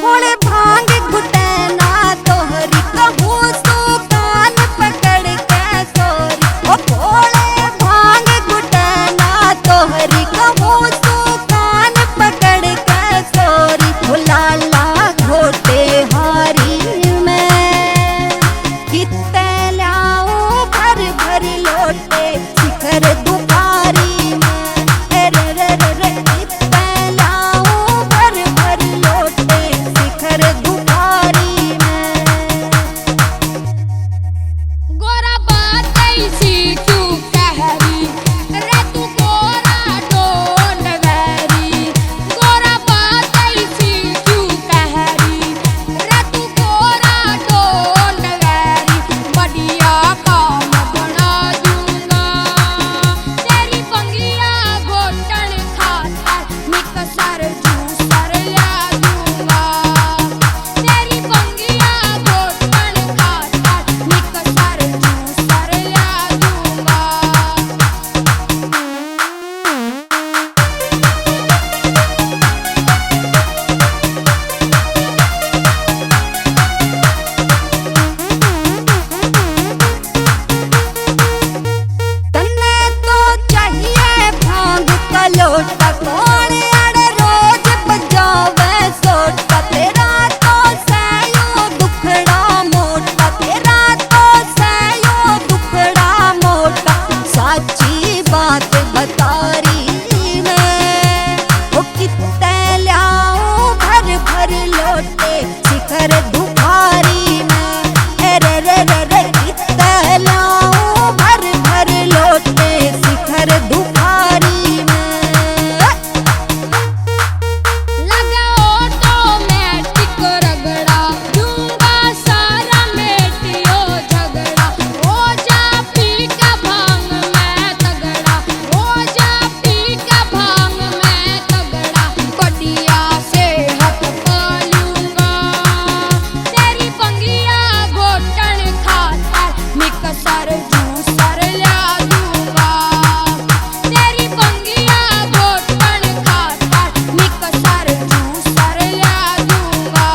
भोले भांग घुटना तोहरी कहूँ सुकान पकड़ के सोरी। ओ भोले भांग घुटना तोहरी कहूँ सुकान पकड़ के सोरी। भुलाला घोटे हारी में कितने लाऊं भर भर लोटे शिखर दुपारी में। रे रे रे रे कितने लाऊं भर भर लोटे शिखर दुपारी में। गोरा बात ऐसी क्यों कह रही रे तू गोरा डोन वैरी। गोरा बात ऐसी क्यों कह रही रे तू गोरा डोन वैरी। बढ़िया काम बना दूंगा तेरी पंगिया घोटन खाता मिक्सर जूसर ला दूंगा। तेरी पंगिया घोटन खाता मिक्सर जूसर ला दूंगा। तन्ने तो चाहिए भांग का लोटा कौन अड़ रोज बजावे सोटा। तेरा तो सैयो दुखड़ा मोटा तेरा तो सैयो दुखड़ा मोटा। साची बात बता रही मैं वो कितने लाऊं भर भर लोटे शिखर दुपारी में। रे रे रे रे कितने लाऊं भर भर लोटे शिखर दुपारी में। लगा ऑटोमेटिक रगड़ा दूंगा सारा मेटियो झगड़ा। हो जा पी का भांग मैं तगड़ा हो जा पी का भांग मैं तगड़ा। बढ़िया से हट पा लूंगा तेरी पंगिया घोटन खाता मिक्सर जूसर ला दूंगा। तेरी पंगिया घोटन खाता मिक्सर जूसर ला दूंगा।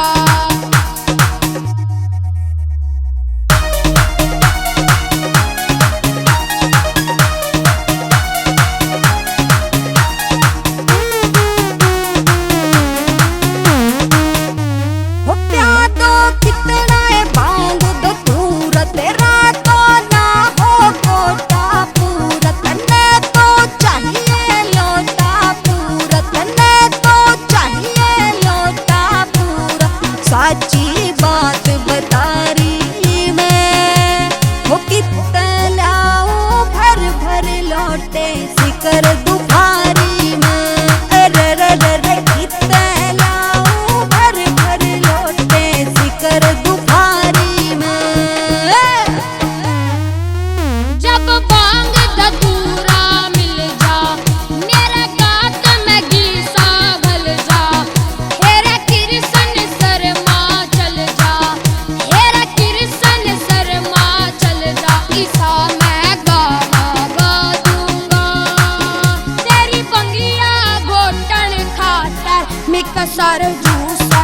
हो प्यादो कितना है भांग दो पूरा तेरा तो ना हो कोटा पूरा। तन्ने तो चाहिए लोटा पूरा तन्ने तो चाहिए लोटा पूरा। साची बात बता रही मैं वो कितने लाऊं भर भर लोटे शिखर दुपारी में। रे रे रे रे कितने लाऊं भर भर लोटे शिखर दुपारी में। जब भांग धतूरा मिल जा मेरे गात में गीसा भल जा। हेरा कृष्ण शर्मा चल जा हेरा कृष्ण शर्मा चल जा। ईसा मैं गाना गा दूंगा तेरी पंगिया घोटन खाता मिक्सर जूसर